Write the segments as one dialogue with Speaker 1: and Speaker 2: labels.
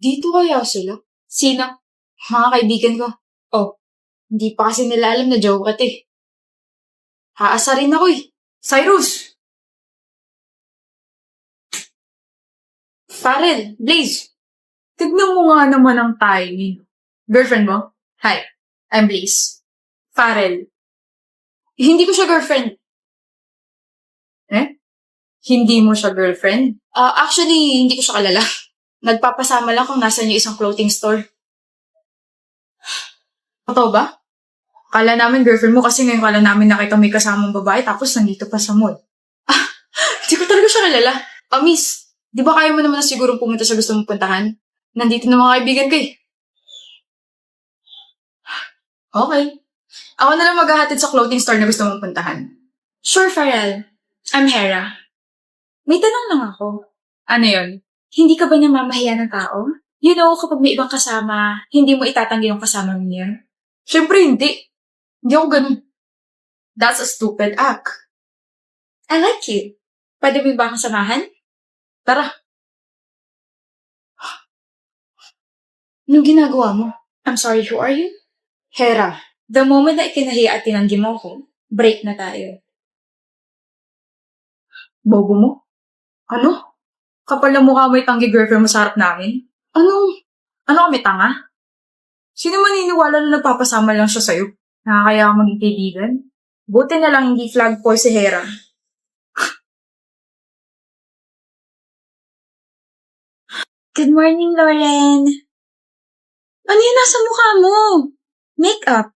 Speaker 1: Dito kaya sila? Sino? Mga kaibigan ko. Oh, hindi pa kasi nila alam na joke ka eh. Haasarin ako eh. Cyrus! Farrell! Blaze!
Speaker 2: Tignan mo nga naman ang timing. Girlfriend mo?
Speaker 1: Hi, I'm Blaze.
Speaker 2: Farrell.
Speaker 1: Hindi ko siya girlfriend.
Speaker 2: Hindi mo siya girlfriend?
Speaker 1: Actually, hindi ko siya kalala. Nagpapasama lang kung nasan yung isang clothing store.
Speaker 2: Totoo ba? Kala namin girlfriend mo kasi ngayon kala namin nakita may kasamang babae tapos nandito pa sa mall.
Speaker 1: Hindi ko talaga siya kalala. Miss, di ba kaya mo naman na sigurong pumunta sa gusto mong puntahan? Nandito na mga kaibigan ko eh.
Speaker 2: Okay. Ako na lang maghahatid sa clothing store na gusto mong puntahan.
Speaker 1: Sure, Farrell. I'm Hera.
Speaker 2: May tanong lang ako. Ano yon?
Speaker 1: Hindi ka ba namamahiya ng tao? You know, kapag may ibang kasama, hindi mo itatanggi yung kasama mo niya.
Speaker 2: Siyempre hindi. Hindi ako ganun. That's a stupid act.
Speaker 1: I like you. Pwede mo ba akong samahan?
Speaker 2: Tara.
Speaker 1: Anong ginagawa mo?
Speaker 2: I'm sorry, who are you?
Speaker 1: Hera, the moment na ikinahiya at tinanggi mo ko, break na tayo.
Speaker 2: Bobo mo? Ano? Kapal na mukha mo itanggi girlfriend mo sa harap namin? Ano kami tanga? Sino maniniwala na nagpapasama lang siya sa'yo? Nakakaya kang maging kaibigan? Buti na lang hindi flag for si Hera.
Speaker 1: Good morning, Lauren. Ano yung nasa mukha mo? Makeup.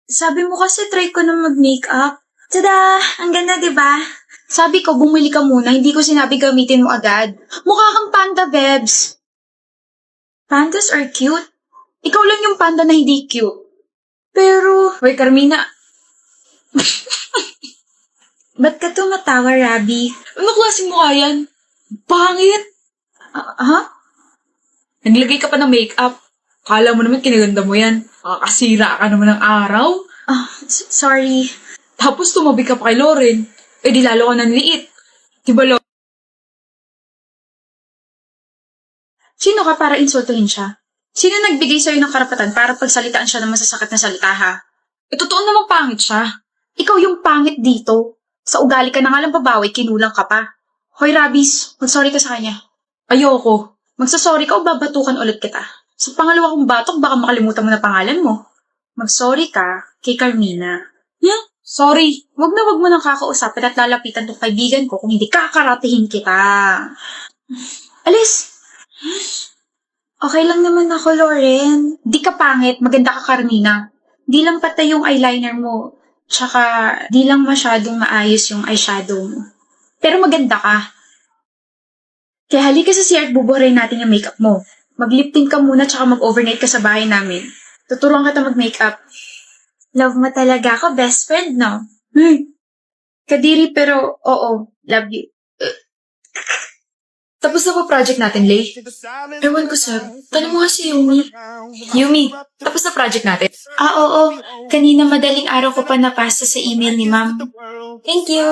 Speaker 1: Sabi mo kasi try ko na mag-makeup. Tada! Ang ganda, diba? Sabi ko, bumili ka muna. Hindi ko sinabi gamitin mo agad. Mukha kang panda, Bebs. Pandas are cute. Ikaw lang yung panda na hindi cute. Pero,
Speaker 2: Hoy, Carmina.
Speaker 1: ba't ka tumatawa, Rabi?
Speaker 2: Ano klaseng mukha yan? Pangit! Naglagay ka pa ng makeup. Kala mo naman kinaganda mo yan. Kakasira ka naman ng araw.
Speaker 1: Sorry.
Speaker 2: Tapos tumabi ka pa kay Lauren. Eh di lalo ka ng liit. Diba, Lauren?
Speaker 1: Sino ka para insultuhin siya? Sino nagbigay sa'yo ng karapatan para pagsalitaan siya ng masasakit na salita, ha?
Speaker 2: Totoo namang pangit siya.
Speaker 1: Ikaw yung pangit dito. Sa ugali ka na nga lang babawi, kinulang ka pa. Hoy, Rabis, mag-sorry ka sa kanya.
Speaker 2: Ayoko.
Speaker 1: Magsasorry ka o babatukan ulit kita. Sa pangalawa kong batok, baka makalimutan mo na pangalan mo. Mag-sorry ka kay Carmina.
Speaker 2: Sorry.
Speaker 1: Wag mo nang kakausapin at lalapitan tong kaibigan ko kung hindi kakaratihin kita. Alis! Okay lang naman ako, Lauren. Di ka pangit, maganda ka, Carmina. Di lang patay yung eyeliner mo. Tsaka, di lang masyadong maayos yung eyeshadow mo. Pero maganda ka. Kaya halika sa CR at bubuharin natin yung makeup mo. Mag-lip tint ka muna tsaka mag-overnight ka sa bahay namin. Tuturuan kita mag-makeup. Love mo talaga ako, best friend, no? Kadiri pero, oo, love you.
Speaker 2: Tapos na pa project natin, Lay?
Speaker 1: Ewan ko, Sab. Tanong mo nga si Yumi.
Speaker 2: Yumi, tapos na project natin.
Speaker 1: Oo. Kanina madaling araw ko pa napasa sa email ni Ma'am. Thank you.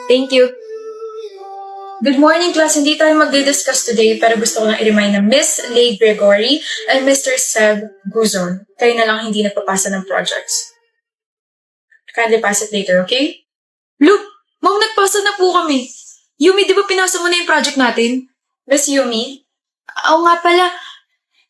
Speaker 2: Thank you.
Speaker 1: Good morning, class. Hindi tayo mag-discuss today pero gusto ko lang i-remind na Miss Leigh Gregory and Mr. Seb Guzon. Kayo na lang hindi nagpapasa ng projects. Kindly pass it later, okay?
Speaker 2: Look, Ma'am, nagpasa na po kami. Yumi, di ba pinasa mo na yung project natin?
Speaker 1: Miss Yumi?
Speaker 3: Oo nga pala.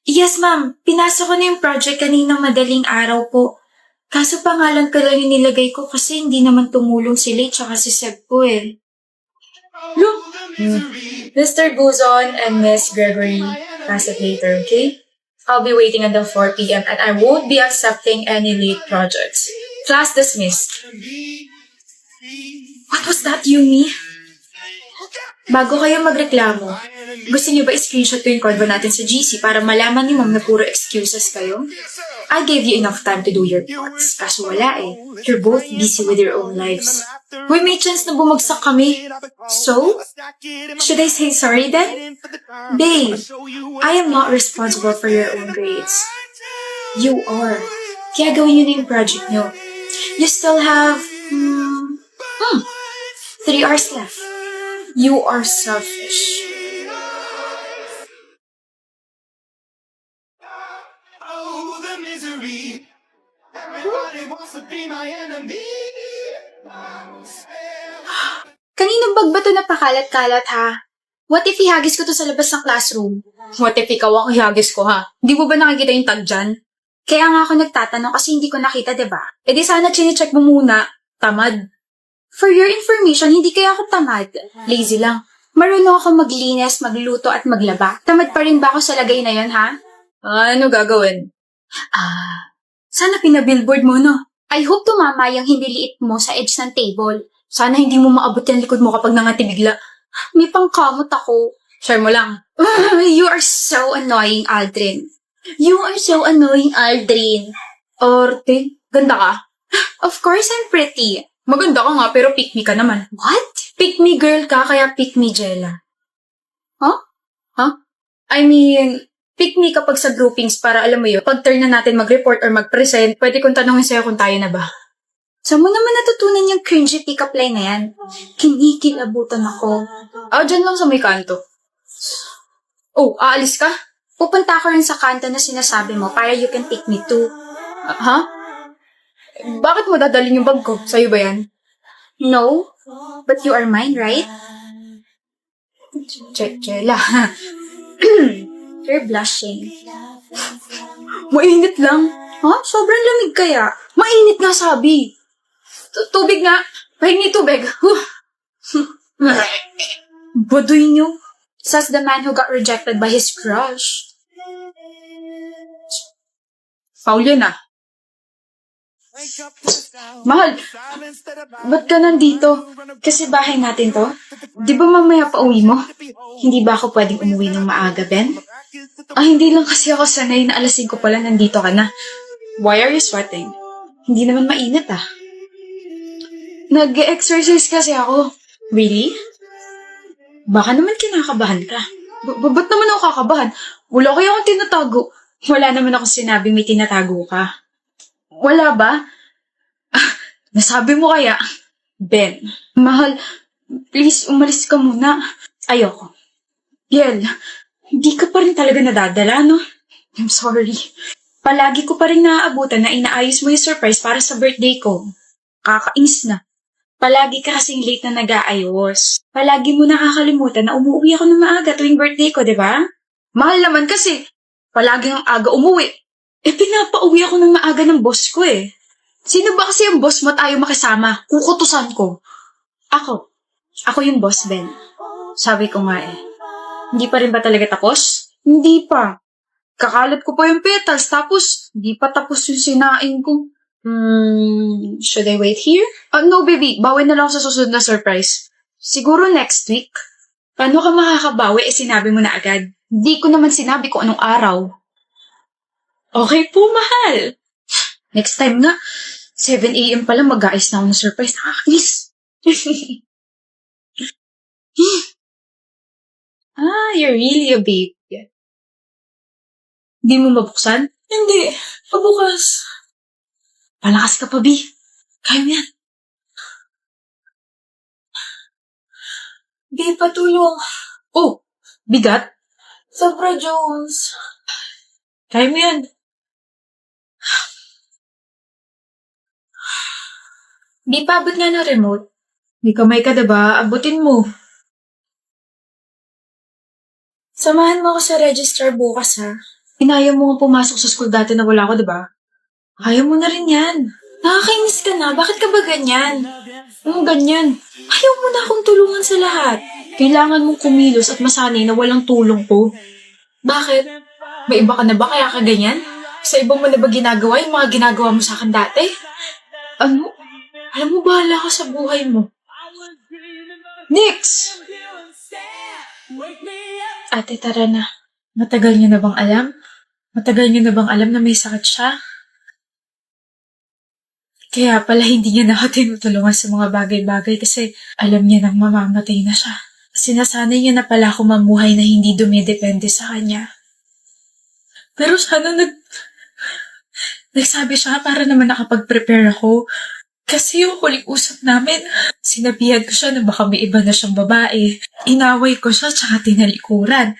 Speaker 3: Yes, ma'am. Pinasa ko na yung project kaninang madaling araw po. Kaso pangalan ko lang yung nilagay ko kasi hindi naman tumulong si Leigh tsaka si Seb ko eh.
Speaker 1: Look! Mr. Guzon and Miss Gregory, pass it later, okay? I'll be waiting until 4 p.m. and I won't be accepting any late projects. Class dismissed.
Speaker 3: What was that, Yumi? Bago kayo magreklamo, gusto niyo ba i-screenshot ko yung convo natin sa GC para malaman ni ma'am na puro excuses kayo? I gave you enough time to do your parts, kaso wala eh. You're both busy with your own lives.
Speaker 1: Uy, may chance na bumagsak kami.
Speaker 3: So? Should I say sorry then? Babe, I am not responsible for your own grades. You are. Kaya gawin niyo na yung project niyo. You still have, 3 hours left.
Speaker 1: You are selfish.
Speaker 4: misery. Everybody wants to be my enemy.
Speaker 3: Kaninong bag ba ito napakalat-kalat ha? What if ihagis ko to sa labas ng classroom?
Speaker 2: What if ikaw ang ihagis ko, ha? Di mo ba nakikita yung tag dyan?
Speaker 3: Kaya nga ako nagtatanong kasi hindi ko nakita, diba?
Speaker 2: E di sana chinecheck mo muna. Tamad.
Speaker 3: For your information, hindi kaya ako tamad. Lazy lang. Marunong ako maglinis, magluto at maglaba. Tamad pa rin ba ako sa lagay na yon, ha?
Speaker 2: Ano gagawin?
Speaker 3: Sana pinabillboard mo, no? I hope tumama yung hindi liit mo sa edge ng table.
Speaker 2: Sana hindi mo maabot yung likod mo kapag nangati bigla.
Speaker 3: May pangkamot ako.
Speaker 2: Share mo lang.
Speaker 3: You are so annoying, Aldrin. You are so annoying, Aldrin.
Speaker 2: Arte, ganda ka.
Speaker 3: Of course, I'm pretty.
Speaker 2: Maganda ka nga, pero pick me ka naman.
Speaker 3: What?
Speaker 2: Pick me girl ka, kaya pick me Jella.
Speaker 3: Huh?
Speaker 2: I mean, pick me kapag sa groupings para alam mo yun, pag turn na natin mag-report or mag-present, pwede kong tanongin sa'yo kung tayo na ba.
Speaker 3: Saan mo naman natutunan yung cringy pick-up line na yan? Kinikilabutan ako.
Speaker 2: Dyan lang sa may kanto. Oh, aalis ka?
Speaker 3: Pupunta ako rin sa kanto na sinasabi mo para you can pick me too.
Speaker 2: Ha? Bakit mo dadalhin yung bag ko? Sa'yo ba yan?
Speaker 3: No, but you are mine, right?
Speaker 2: Jella.
Speaker 3: You're blushing.
Speaker 2: Mainit lang.
Speaker 3: Sobrang lamig kaya.
Speaker 2: Mainit nga sabi. Tubig nga. Pahingi tubig. Baduy niyo.
Speaker 3: Says the man who got rejected by his crush.
Speaker 2: Foul yan ah. Mahal, ba't ka nandito?
Speaker 3: Kasi bahay natin to. Di ba mamaya pa uwi mo? Hindi ba ako pwedeng umuwi ng maaga, Ben?
Speaker 2: Hindi lang kasi ako sanay na alas 5 pala nandito ka na. Why are you sweating?
Speaker 3: Hindi naman mainit ah.
Speaker 2: Nag-exercise kasi ako.
Speaker 3: Really? Baka naman kinakabahan ka.
Speaker 2: Ba't naman ako kakabahan? Wala kaya akong tinatago.
Speaker 3: Wala naman ako sinabi may tinatago ka.
Speaker 2: Wala ba? Nasabi mo kaya?
Speaker 3: Ben,
Speaker 2: Mahal, please umalis ka muna.
Speaker 3: ayoko.
Speaker 2: Biel,
Speaker 3: Hindi ka pa rin talaga nadadala, no?
Speaker 2: I'm sorry.
Speaker 3: Palagi ko pa rin naaabutan na inaayos mo yung surprise para sa birthday ko. Kakainis na. Palagi ka kasing late na nag-aayos. Palagi mo nakakalimutan na umuwi ako ng maaga tuwing birthday ko, di ba?
Speaker 2: Mahal naman kasi. Palagi ang aga umuwi.
Speaker 3: Pinapauwi ako ng maaga ng boss ko eh.
Speaker 2: Sino ba kasi yung boss mo tayo makisama? Kukutusan ko.
Speaker 3: Ako. Ako yung boss, Ben. Sabi ko nga eh.
Speaker 2: Hindi pa rin ba talaga tapos?
Speaker 3: Hindi pa.
Speaker 2: Kakalat ko pa yung petals tapos hindi pa tapos yung sinaing ko.
Speaker 3: Should I wait here?
Speaker 2: No baby, bawi na lang sa susunod na surprise.
Speaker 3: Siguro next week. Paano ka makakabawi sinabi mo na agad?
Speaker 2: Hindi ko naman sinabi kung anong araw.
Speaker 3: Okay po, mahal.
Speaker 2: Next time nga, 7 a.m. pala mag-aayos na ako ng surprise. Nakakainis.
Speaker 3: You're really a babe.
Speaker 2: Hindi mo mabuksan?
Speaker 3: Hindi. Pabukas.
Speaker 2: Palakas ka pa, B. Kaya mo yan.
Speaker 3: Babe, patulong.
Speaker 2: Oh, bigat?
Speaker 3: Sobra, Jones.
Speaker 2: Kaya mo yan.
Speaker 3: Di pa abot nga ng remote.
Speaker 2: May kamay ka, diba? Abutin mo.
Speaker 3: Samahan mo ako sa registrar bukas, ha?
Speaker 2: Inaya mo nga pumasok sa school dati na wala ko, diba? Kaya mo na rin yan.
Speaker 3: Nakakainis ka na. Bakit ka ba ganyan?
Speaker 2: Ganyan.
Speaker 3: Ayaw mo na akong tulungan sa lahat.
Speaker 2: Kailangan mong kumilos at masanay na walang tulong ko.
Speaker 3: Bakit?
Speaker 2: May iba ka na ba kaya ka ganyan? Sa iba mo na ba ginagawa yung mga ginagawa mo sa akin dati? Ano? Alam mo, bahala ka sa buhay mo. Nix!
Speaker 3: Ate, tara na.
Speaker 2: Matagal niyo na bang alam? Matagal niyo na bang alam na may sakit siya? Kaya pala hindi niya na ako tinutulungan sa mga bagay-bagay kasi alam niya nang mamamatay na siya. Sinasanay niya na pala ako mamuhay na hindi dumidepende sa kanya. Pero sana nagsabi siya para naman nakapag-prepare ako. Kasi yung huling usap namin, sinabihan ko siya na baka may iba na siyang babae. Inaway ko siya tsaka tinalikuran.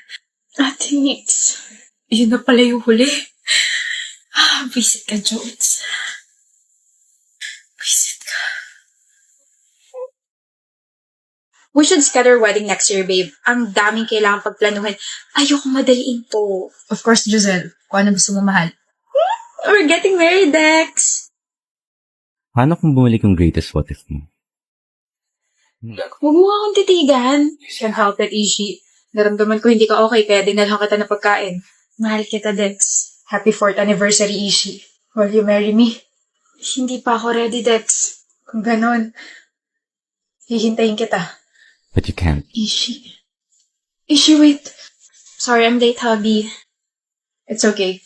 Speaker 3: Ate Nix.
Speaker 2: Yun na pala yung huli.
Speaker 3: Visit ka, Jones. Visit ka.
Speaker 1: We should schedule our wedding next year, babe. Ang daming kailangan pagplanuhin. Ayoko madaliin to.
Speaker 2: Of course, Giselle. Kung ano gusto mo, mahal.
Speaker 1: We're getting married, Dex.
Speaker 5: Paano kung bumalik yung greatest what if mo?
Speaker 1: Huwag mo nga akong titigan.
Speaker 2: Can't help it, Ishi. Naramdaman ko hindi ka okay, kaya dinalhan kita ng pagkain.
Speaker 1: Mahal kita, Dex.
Speaker 2: Happy 4th anniversary, Ishi. Will you marry me?
Speaker 1: Hindi pa ako ready, Dex.
Speaker 2: Kung ganon, hihintayin kita.
Speaker 5: But you can't.
Speaker 1: Ishi. Ishi, wait. Sorry, I'm late, hubby.
Speaker 2: It's okay.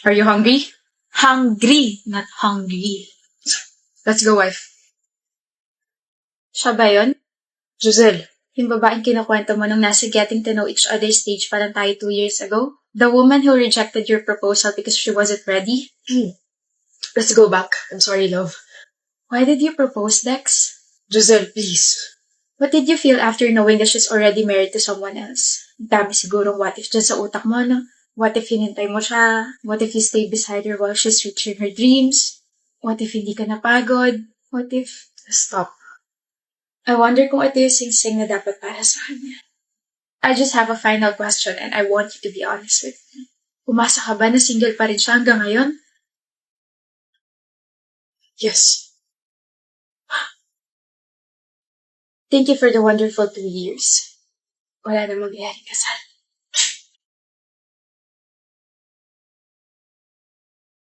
Speaker 2: Are you hungry?
Speaker 1: Hungry, not hungry.
Speaker 2: Let's go, wife.
Speaker 1: Siya ba yun?
Speaker 2: Giselle.
Speaker 1: Yung babaeng kinukwento mo nung nasa getting to know each other stage pa lang tayo 2 years ago? The woman who rejected your proposal because she wasn't ready?
Speaker 2: Let's go back. I'm sorry, love.
Speaker 1: Why did you propose, Dex?
Speaker 2: Giselle, please.
Speaker 1: What did you feel after knowing that she's already married to someone else? Dami sigurong what if dyan sa utak mo, no? What if hinintay mo siya? What if you stay beside her while she's reaching her dreams? What if hindi ka napagod? What if...
Speaker 2: Stop.
Speaker 1: I wonder kung ito yung sing-sing na dapat para sa kanya. I just have a final question and I want you to be honest with me. Umasa ka ba na single pa rin siya hanggang ngayon?
Speaker 2: Yes.
Speaker 1: Thank you for the wonderful 2 years. Wala na mangyayari kasal.